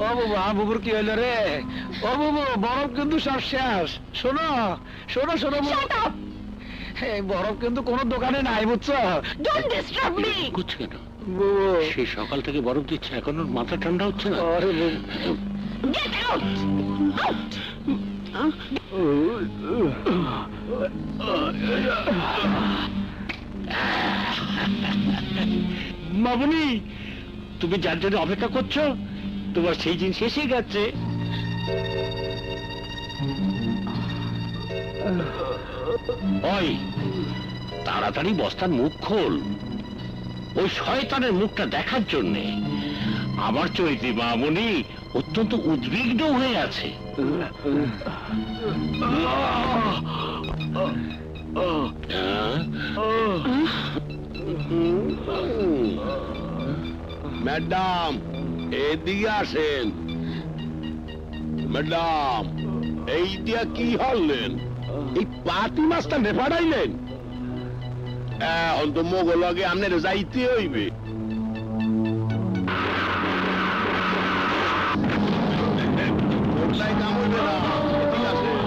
ও বাবা, বুবুর কি হইলো রে? ও বুবু, বরফ কিন্তু সব শেষ। শোনো শোনো শোনো বুবু, এই বরফ কিন্তু কোনো দোকানে নাই, বুঝছো? Don't disturb me. করছে কেন? বুবু, সেই সকাল থেকে বরফ দিচ্ছে, এখন ওর মাথা ঠান্ডা হচ্ছে না? আরে বুবু, গেট আউট, আউট। মামুনি, তুমি যার জন্য অপেক্ষা করছো, তোমার সেই দিন শেষ হয়ে গেছে। ওই তাড়াতাড়ি বস্তার মুখ খোল, ওই শয়তানের মুখটা দেখার জন্যে। আমার চৈতি মামুনি অত্যন্ত উদ্বিগ্ন হয়ে আছে। ম্যাডাম, এদিকে আসেন। ম্যাডাম, এই দিয়া কি হলেন? এই পাতি মাছটা নেপাড়াইলেন? এখন তো মোগল আগে আপনার যাইতে হইবে। ওটাই কাম হইবে না, এদিকে আসেন।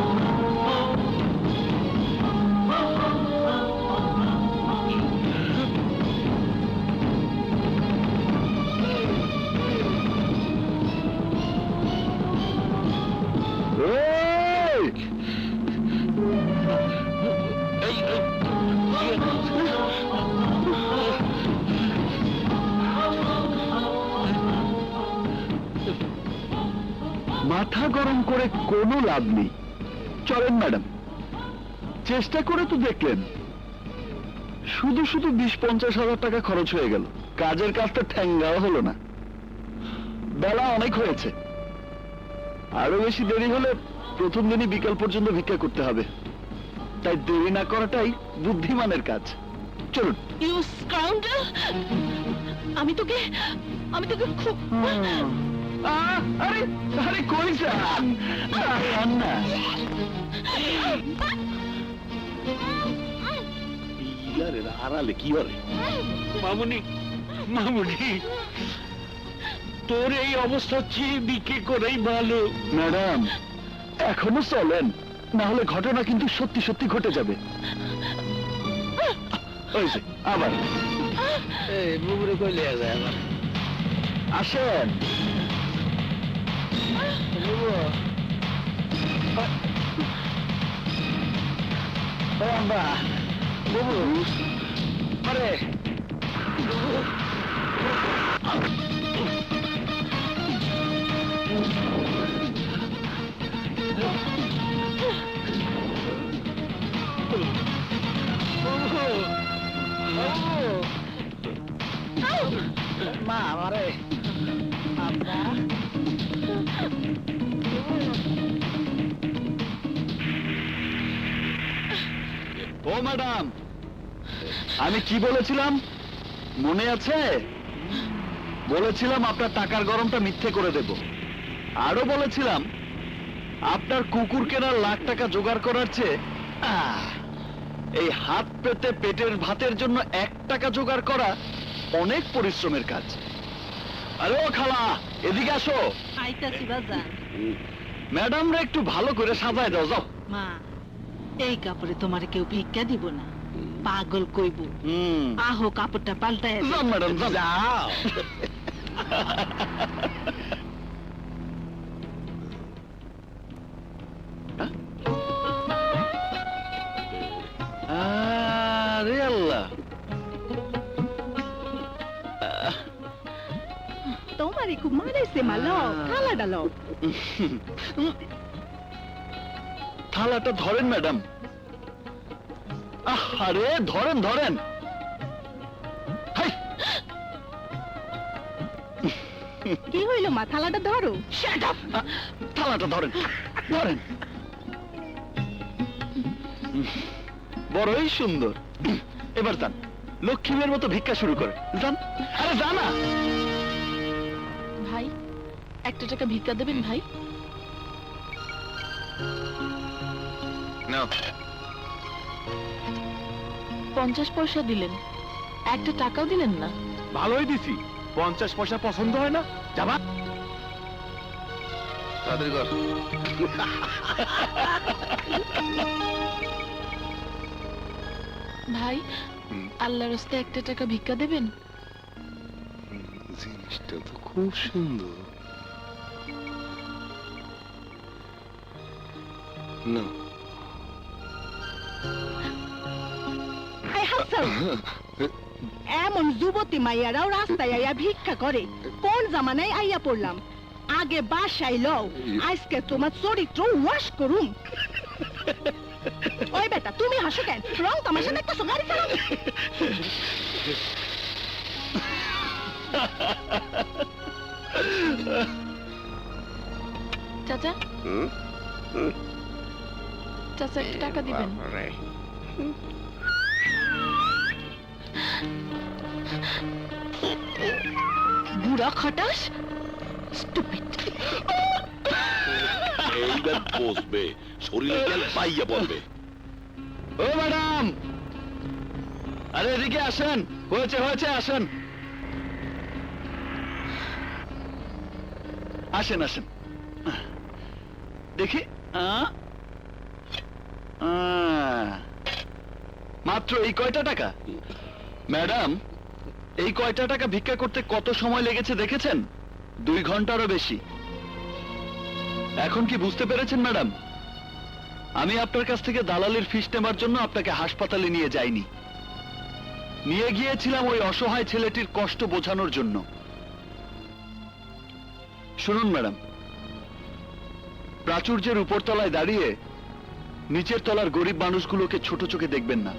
মাথা গরম করে কোনো লাভ নেই। চলেন ম্যাডাম, চেষ্টা করে তো দেখলেন, শুধু শুধু 20-50 হাজার টাকা খরচ হয়ে গেল, কাজের কাজটা ঠ্যাঙ্গাও হলো না। বেলা অনেক হয়েছে, আরো বেশি দেরি হলে প্রথম দিনই বিকাল পর্যন্ত ভিক্ষা করতে হবে। তাই দেরি না করাটাই বুদ্ধিমানের কাজ। চলুন। ইউ স্কাউন্ডার, আমি তোকে খুব... আরে আরে কই যান? না আড়ালে কি হলে? মামুনি, মামুনি, তোর এই অবস্থা চেয়ে বিক্রি করেই ভালো। ম্যাডাম, এখনো চলেন, না হলে ঘটনা কিন্তু সত্যি সত্যি ঘটে যাবে। ওই যে আবার এই বুবুরে কই লিয়ে যায় আবার। আসেন বুবু। ও আম্বা, বুবু আরে বুবু। মা আমারে আব্বা। ও ম্যাডাম, আমি কি বলেছিলাম মনে আছে? বলেছিলাম আপনার টাকার গরমটা মিথ্যে করে দেব। আরো বলেছিলাম আপনার কুকুর কেনার লাখ টাকা জোগাড় করার চেয়ে এই হাত পেতে পেটের ভাতের জন্য 1 টাকা জোগাড় করা অনেক পরিশ্রমের কাজ। আরে ও খালা, এদিকে আসো। আইতাছি বাজান। ম্যাডামরা একটু ভালো করে সাজায় দাও, যাও। মা, এই কাপড়ে তোমার কেউ ভিক্ষা দিব না, পাগল কইব। আহো, কাপড়টা পাল্টায় যাও ম্যাডাম, যাও। আরে আল্লাহ, তোমারই খুব মারাইছে মালো, খালা ডালো। থালাটা ধরেন ম্যাডাম। আরে ধরেন ধরেন। কি হইল মা, থালাটা ধরো। থালাটা ধরেন ধরেন। বড়ই সুন্দর। এবার যান, লক্ষ্মীমের মতো ভিক্ষা শুরু করে যান। আরে জানা ভাই, 1 টাকা ভিক্ষা দেবেন ভাই? নাও। 50 পয়সা দিলেন, 1 টাকাও দিলেন না। ভালোই দিছি। 50 পয়সা পছন্দ হয় না? যাবা। তাড়াতাড়ি কর। ভাই আল্লাহর রাস্তায় 1 টাকা ভিক্ষা দেবেন? জিনিসটা তো খুব সুন্দর। না এমন যুবতী মাইয়ারাও রাস্তায় আইয়া ভিক্ষা করে, কোন জামানায় আইয়া পড়লাম? আগে বাসায় লও, আজকে তোমার চরিত্র ওয়াশ করুম। ওই বেটা, তুমি হাসো কেন? রং তামাশা দেখতেছো, গাড়ি চালাও। চাচা চাচা 1 টাকা দিবেন? বুড়া খটাস, স্টুপিড। এইবার বসবে, শরীরে তেল পাইয়া পড়বে। ও ম্যাডাম, আরে এদিকে আসেন। হয়েছে হয়েছে, আসেন আসেন আসেন। দেখি, মাত্র এই কয়টা টাকা? ম্যাডাম, এই কয়টা টাকা ভিক্ষা করতে কত সময় লেগেছে দেখেছেন? 2 ঘন্টারও বেশি। এখন কি বুঝতে পেরেছেন ম্যাডাম? আমি আপনার কাছ থেকে দালালির ফিস নেবার জন্য আপনাকে হাসপাতালে নিয়ে যাইনি, নিয়ে গিয়েছিলাম ওই অসহায় ছেলেটির কষ্ট বোঝানোর জন্য। শুনুন ম্যাডাম, প্রাচুর্যের উপর তলায় দাঁড়িয়ে নিচের তলার গরিব মানুষগুলোকে ছোট চোখে দেখবেন না।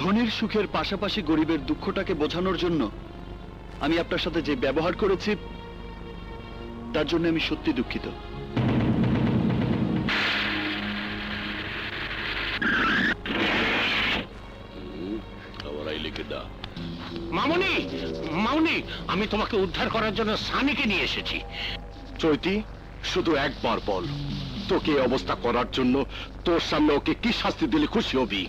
ধনীর সুখের পাশাপাশি গরিবের দুঃখটাকে বোঝানোর জন্য আমি আপনার সাথে যে ব্যবহার করেছি, তার জন্য আমি সত্যি দুঃখিত। আবার আইলে কেডা? মামুনি, মামুনি, আমি তোমাকে উদ্ধার করার জন্য সানিকে নিয়ে এসেছি। চৈতি, শুধু একবার বল, তোকে এই অবস্থা করার জন্য তোর সামনে ওকে কি শাস্তি দিলে খুশি হবি?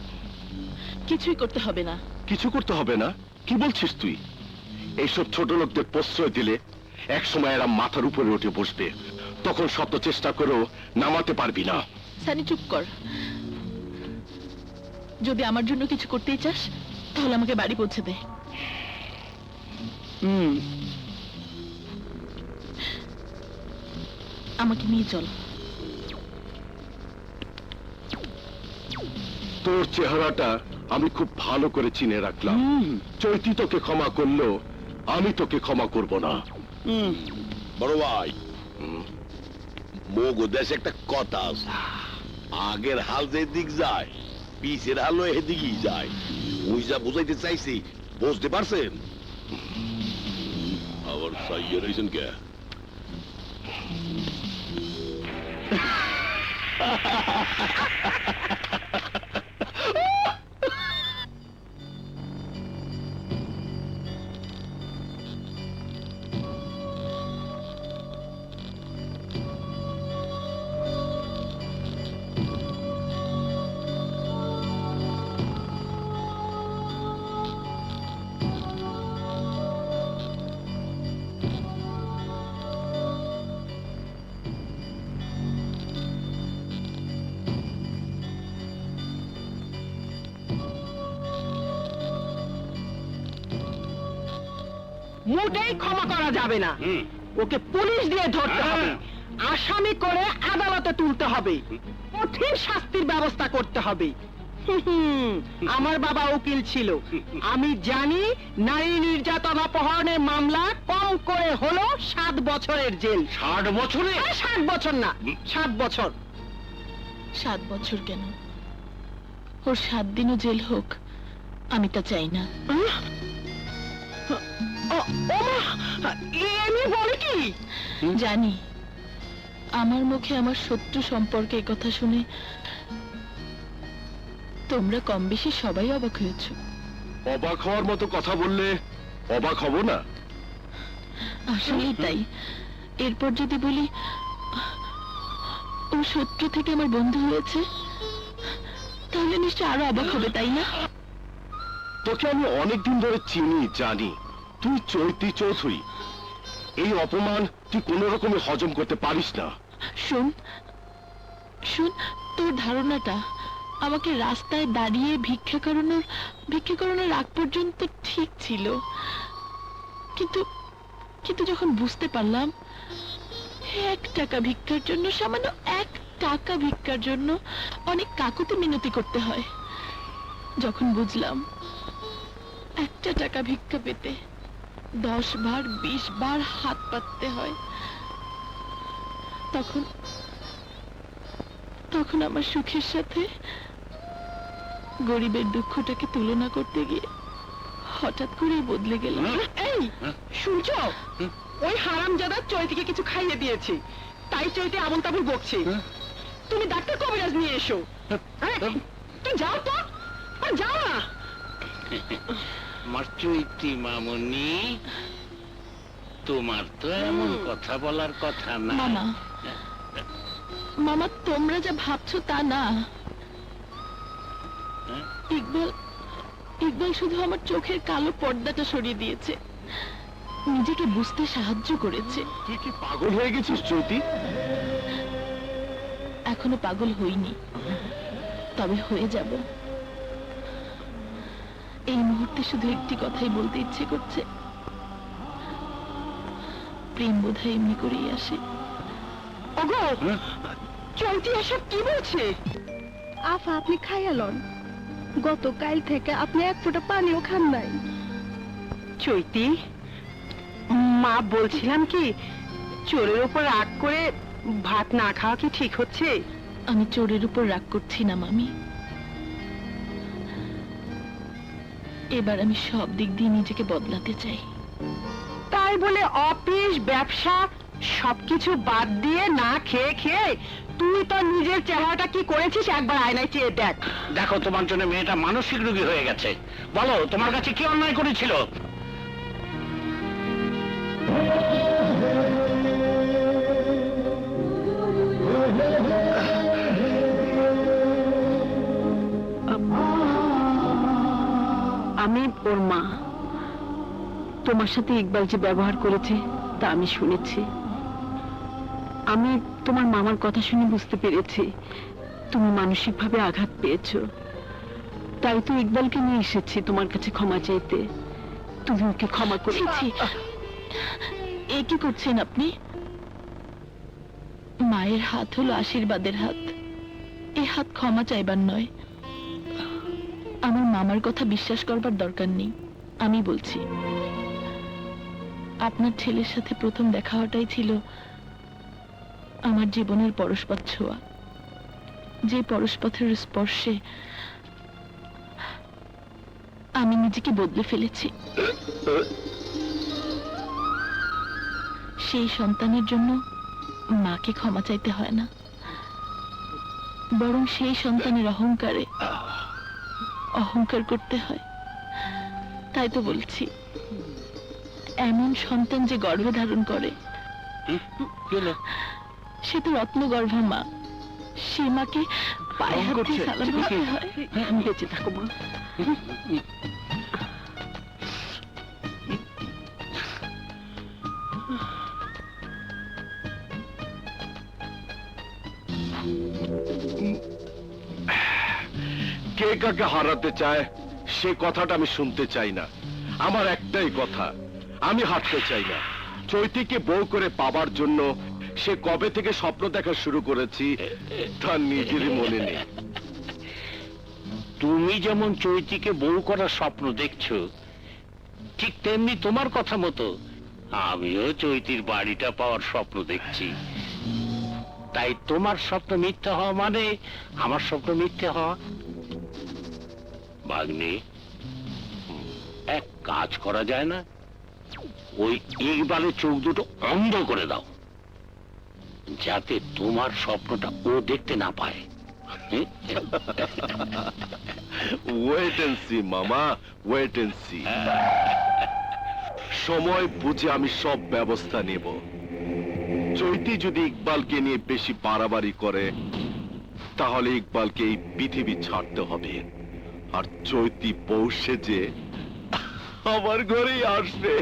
কিছুই করতে হবে না। কিছু করতে হবে না? কি বলছিস তুই? এইসব ছোট লোকদের প্রশ্রয় দিলে এক সময় এরা মাথার উপরে উঠে বসবে, তখন শত চেষ্টা করেও নামাতে পারবি না। সানি চুপ কর। যদি আমার জন্য কিছু করতেই চাস তাহলে আমাকে বাড়ি পৌঁছে দে। আমাকে নিয়ে চল। তোর চেহারাটা আমি খুব ভালো করে চিনে রাখলাম। চৈতি তোকে ক্ষমা করলো, আমি তোকে ক্ষমা করব না। বড় ভাই, মোগো দেশে একটা কথা আছে, আগের হাল যেদিক যায় পিছের হালও এদিকেই যায়। ওই যা বুঝাইতে চাইছি, বুঝতে পারছেন? আবার সাইয়ে রয়েছেন কে? মোটেই ক্ষমা করা যাবে না। ওকে পুলিশ দিয়ে ধরতে হবে, আসামি করে আদালতে তুলতে হবে, কঠিন শাস্তির ব্যবস্থা করতে হবে। আমার বাবা উকিল ছিল, আমি জানি নারী নির্যাতন অপহরণের মামলা কম করে হলো 7 বছরের জেল। 60 বছরে? 7 বছর না, 7 বছর। 7 বছর কেন, ওর 7 দিনও জেল হোক, আমি তা চাই না। এমনি বলে কি? জানি আমার মুখে আমার শত্রু সম্পর্কে এই কথা শুনে তোমরা কম বেশি সবাই অবাক হয়েছ। অবাক হওয়ার মতো কথা বললে অবাক হব না? আসলেই তাই। এরপর যদি বলি ও শত্রু থেকে আমার বন্ধু হয়েছে, তাহলে নিশ্চয় আরো অবাক হবে, তাই না? তোকে আমি অনেকদিন ধরে চিনি, জানি তুই চৈতি চৌধুরী। এই অপমান তুই কোনো রকমে হজম করতে পারিস না। শোন শোন, তোর ধারণাটা আমাকে রাস্তায় দাঁড়িয়ে ভিক্ষা করানোর আগ পর্যন্ত ঠিক ছিল, কিন্তু কিন্তু যখন বুঝতে পারলাম 1 টাকা ভিক্ষার জন্য, সামান্য 1 টাকা ভিক্ষার জন্য অনেক কাকুতি মিনতি করতে হয়, যখন বুঝলাম 1 টাকা ভিক্ষা পেতে 10 বার 20 বার হাত পাততে হয়, তখন আমার সুখের সাথে গরিবের দুঃখটাকে তুলনা করতে গিয়ে হঠাৎ করেই বদলে গেলাম। এই শুনছো, ওই হারামজাদা চৈতিকে কিছু খাইয়ে দিয়েছে, তাই চৈতি আমল তাবল বকছে। তুমি ডাক্তার কবিরাজ নিয়ে এসো। তুই যাও তো, যাও না। আমার চৈতি মামনি, তোমার তো এমন কথা বলার কথা না। মামা মামা, তোমরা যা ভাবছো তা না। ইকবাল শুধু আমার চোখের কালো পর্দাটা সরিয়ে দিয়েছে, নিজেকে বুঝতে সাহায্য করেছে। তুই কি পাগল হয়ে গেছিস চৈতি? এখনো পাগল হইনি, তবে হয়ে যাব। এই মুহূর্তে শুধু একটি কথাই বলতে ইচ্ছে করছে, প্রেম বোধহয় এমনি করেই আসে। ওগো, চৈতি এসব কি বলছে? আফা, আপনি খাইয়া লন। গতকাল থেকে আপনি 1 ফোঁটা পানিও খান নাই। চৈতি, মা বলছিলাম কি, চোরের উপর রাগ করে ভাত না খাওয়া কি ঠিক হচ্ছে? আমি চোরের উপর রাগ করছি না মামি, এবার আমি সব দিক দিয়ে নিজেকে বদলাতে চাই। তাই বলে অফিস ব্যবসা সবকিছু বাদ দিয়ে না খেয়ে খেয়ে তুই তো নিজের চেহারাটা কি করেছিস একবার আয়নায় চেয়ে দেখ। দেখো, তোমার জন্য মেয়েটা মানসিক রোগী হয়ে গেছে। বলো, তোমার কাছে কি অন্যায় করেছিল? আমি ওর মা। তোমার সাথে ইকবাল যে ব্যবহার করেছে তা আমি শুনেছি। আমি তোমার মামার কথা শুনে বুঝতে পেরেছি তুমি মানসিকভাবে আঘাত পেয়েছো। তাই তো ইকবালকে নিয়ে এসেছি তোমার কাছে ক্ষমা চাইতে। তুমি ওকে ক্ষমা করে ছি, এ কি করছেন আপনি? মায়ের হাত হলো আশীর্বাদের হাত, এই হাত ক্ষমা চাইবার নয়। আমার মামার কথা বিশ্বাস করবার দরকার নেই। আমি বলছি, আপনার ছেলের সাথে প্রথম দেখা হওয়াটাই ছিল আমার জীবনের পরশপথ ছোঁয়া, যে পরশপথের স্পর্শে আমি নিজেকে বদলে ফেলেছি। সেই সন্তানের জন্য মাকে ক্ষমা চাইতে হয় না, বরং সেই সন্তানের অহংকার করতে হয়। তাই তো বলছি, এমন সন্তান যে গর্ভে ধারণ করে সে তো রত্নগর্ভা মা। সে মাকে পায়ে হাত দিয়ে সালাম করতে হয়। বেঁচে থাকো মা। কে কাকে হারাতে চায় সে কথাটা আমি শুনতে চাই না। আমার একটাই কথা, আমি হারতে চাই না। চৈতিকে বউ করে পাবার জন্য সে কবে থেকে স্বপ্ন দেখা শুরু করেছি তার নিজেরই মনে নেই। তুমি যেমন চৈতিকে বউ করার স্বপ্ন দেখছো, ঠিক তেমনি তোমার কথা মতো আমিও চৈতির বাড়িটা পাওয়ার স্বপ্ন দেখছি। তাই তোমার স্বপ্ন মিথ্যা হওয়া মানে আমার স্বপ্ন মিথ্যে হওয়া। ভাগ্নে, এক কাজ করা যায় না? ওই ইকবালের চোখ দুটো অন্ধ করে দাও, যাতে তোমার স্বপ্নটা ও দেখতে না পায়। ওয়েট এন্ড সি মামা, ওয়েট এন্ড সি। সময় বুঝে আমি সব ব্যবস্থা নেব। চৈতি যদি ইকবালকে নিয়ে বেশি বাড়াবাড়ি করে তাহলে ইকবালকে এই পৃথিবী ছাড়তে হবে, আর চৈতি বউ সেজে আমার ঘরেই আসবে।